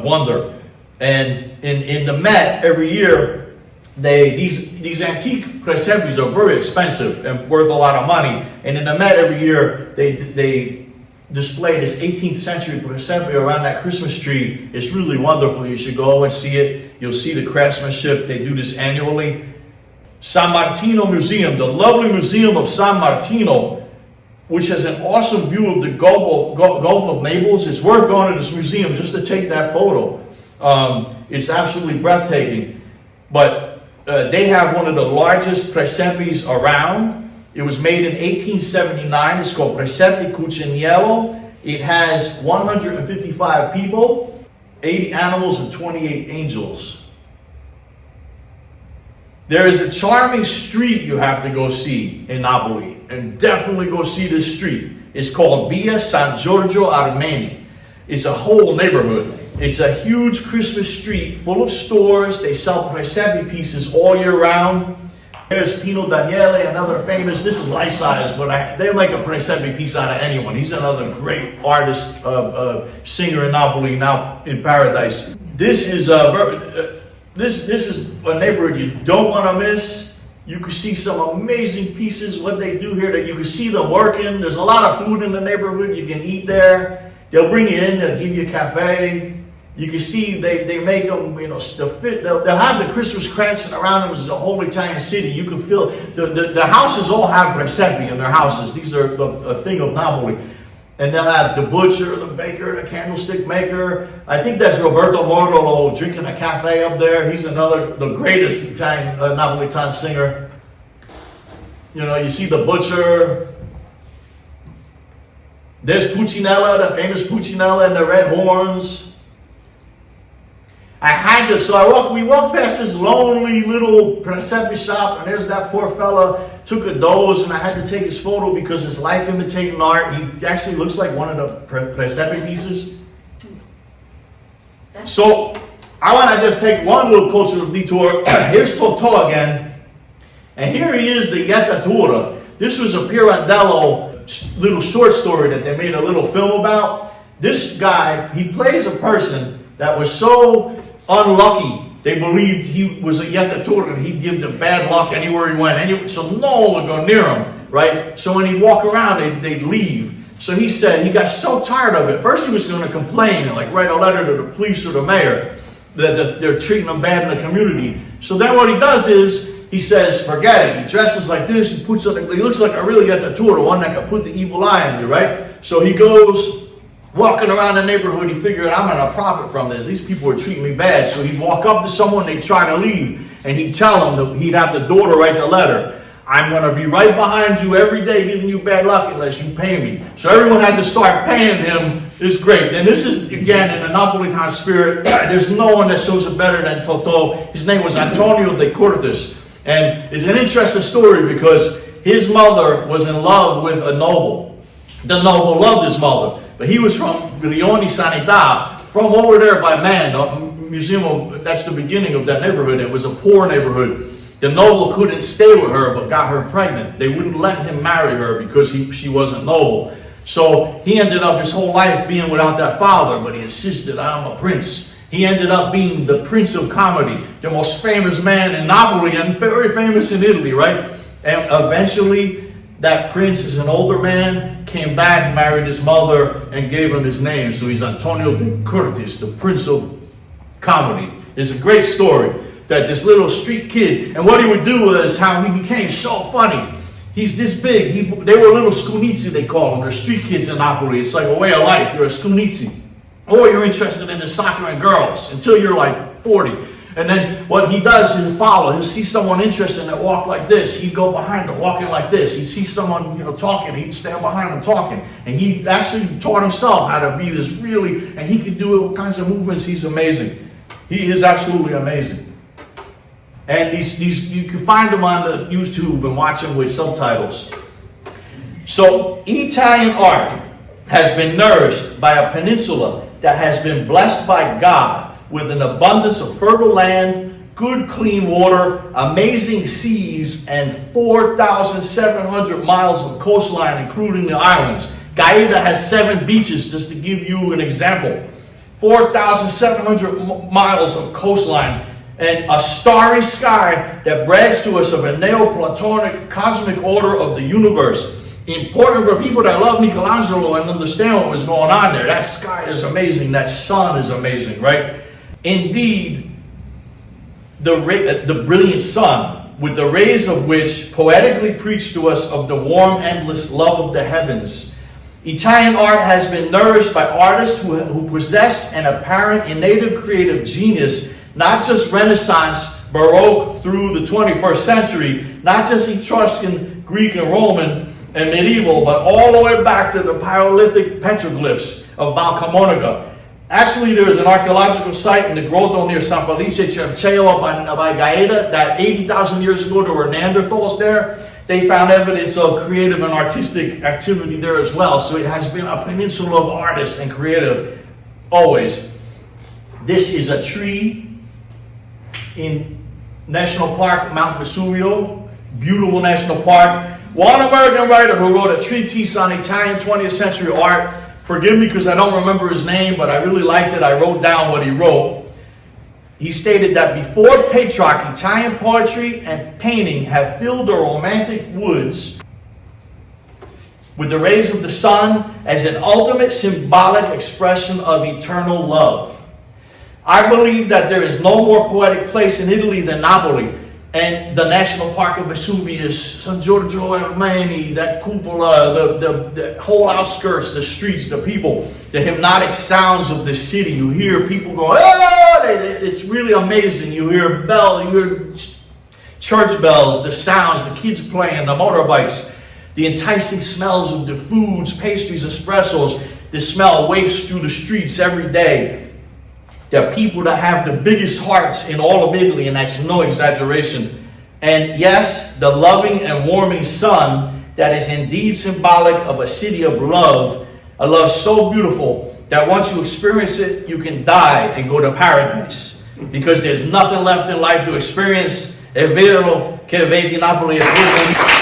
wonder. And in the Met every year, these antique presepes are very expensive and worth a lot of money. And in the Met every year, they display this 18th century presepe around that Christmas tree. It's really wonderful. You should go and see it. You'll see the craftsmanship. They do this annually. San Martino Museum, the lovely Museum of San Martino, which has an awesome view of the Gulf of Naples. It's worth going to this museum just to take that photo. It's absolutely breathtaking. But they have one of the largest presepes around. It was made in 1879. It's called Presepe Cuciniello. It has 155 people, 80 animals, and 28 angels. There is a charming street you have to go see in Napoli, and definitely go see this street. It's called Via San Giorgio Armeni. It's a whole neighborhood. It's a huge Christmas street full of stores. They sell presepe pieces all year round. There's Pino Daniele, another famous, this is life size, but they'll make a presepe piece out of anyone. He's another great artist, singer in Napoli, now in paradise. This is a neighborhood you don't want to miss. You can see some amazing pieces, what they do here, that you can see them working. There's a lot of food in the neighborhood. You can eat there. They'll bring you in, they'll give you a cafe. You can see they make them, they'll have the Christmas krantz around them. It's a whole Italian city. You can feel, the houses all have presepe in their houses. These are a thing of Napoli. And they'll have the butcher, the baker, the candlestick maker. I think that's Roberto Morolo drinking a cafe up there. He's the greatest Italian, Napolitan singer. You see the butcher. There's Puccinella, the famous Puccinella and the red horns. We walked past this lonely little presepe shop, and there's that poor fella, took a doze, and I had to take his photo because it's life imitating art. He actually looks like one of the presepe pieces. So, I want to just take one little cultural detour. Here's Totò again. And here he is, the Jettatura. This was a Pirandello little short story that they made a little film about. This guy, he plays a person that was so unlucky. They believed he was a Jettatura and he'd give them bad luck anywhere he went. So no one would go near him, right? So when he'd walk around, they'd leave. So he said he got so tired of it. First he was going to complain and write a letter to the police or the mayor that they're treating him bad in the community. So then what he does is, he says, forget it. He dresses like this, he looks like a real Jettatura, one that could put the evil eye on you, right? So he goes walking around the neighborhood. He figured, I'm going to profit from this. These people are treating me bad. So he'd walk up to someone, they'd try to leave, and he'd tell them, he'd have the daughter write the letter. I'm going to be right behind you every day giving you bad luck unless you pay me. So everyone had to start paying him. It's great. And this is, again, in the Napolitan spirit. There's no one that shows it better than Totò. His name was Antonio de Curtis. And it's an interesting story because his mother was in love with a noble. The noble loved his mother. But he was from Brioni Sanità, from over there by MANN, the museum of, that's the beginning of that neighborhood. It was a poor neighborhood. The noble couldn't stay with her but got her pregnant. They wouldn't let him marry her because she wasn't noble. So he ended up his whole life being without that father, but he insisted, I'm a prince. He ended up being the Prince of Comedy, the most famous man in Napoli and very famous in Italy, right? And eventually, that prince, as an older man, came back, married his mother, and gave him his name. So he's Antonio de Curtis, the Prince of Comedy. It's a great story that this little street kid, and what he would do is how he became so funny. He's this big. They were little scunizzi, they call them. They're street kids in Napoli. It's like a way of life. You're a scunizzi. Or you're interested in the soccer and girls until you're like 40. And then what he does is follow. He'll see someone interested that walk like this. He'd go behind them walking like this. He'd see someone, talking. He'd stand behind them talking. And he actually taught himself how to be this really, and he could do all kinds of movements. He's amazing. He is absolutely amazing. And these you can find them on the YouTube and watch them with subtitles. So Italian art has been nourished by a peninsula that has been blessed by God with an abundance of fertile land, good clean water, amazing seas, and 4,700 miles of coastline, including the islands. Gaeta has 7 beaches, just to give you an example. 4,700 miles of coastline. and a starry sky that brags to us of a Neoplatonic cosmic order of the universe. Important for people that love Michelangelo and understand what was going on there. That sky is amazing. That sun is amazing, right? Indeed, the brilliant sun, with the rays of which poetically preach to us of the warm, endless love of the heavens. Italian art has been nourished by artists who possessed an apparent and native creative genius, not just Renaissance, Baroque through the 21st century, not just Etruscan, Greek, and Roman, and medieval, but all the way back to the Paleolithic petroglyphs of Val Camonica. Actually, there is an archaeological site in the grotto near San Felice Cerceo by Gaeta that 80,000 years ago there were Neanderthals there. They found evidence of creative and artistic activity there as well. So it has been a peninsula of artists and creative always. This is a tree in National Park, Mount Vesuvio, beautiful national park. One American writer who wrote a treatise on Italian 20th century art. Forgive me because I don't remember his name, but I really liked it. I wrote down what he wrote. He stated that before Petrarch, Italian poetry and painting have filled the romantic woods with the rays of the sun as an ultimate symbolic expression of eternal love. I believe that there is no more poetic place in Italy than Napoli. And the National Park of Vesuvius, San Giorgio Armani, that cupola, the whole outskirts, the streets, the people, the hypnotic sounds of the city. You hear people going, oh! It's really amazing. You hear bell, you hear church bells, the sounds, the kids playing, the motorbikes, the enticing smells of the foods, pastries, espressos. The smell wafts through the streets every day. There are people that have the biggest hearts in all of Italy, and that's no exaggeration. And yes, the loving and warming sun that is indeed symbolic of a city of love, a love so beautiful that once you experience it, you can die and go to paradise. Because there's nothing left in life to experience. È vero che Vedi Napoli è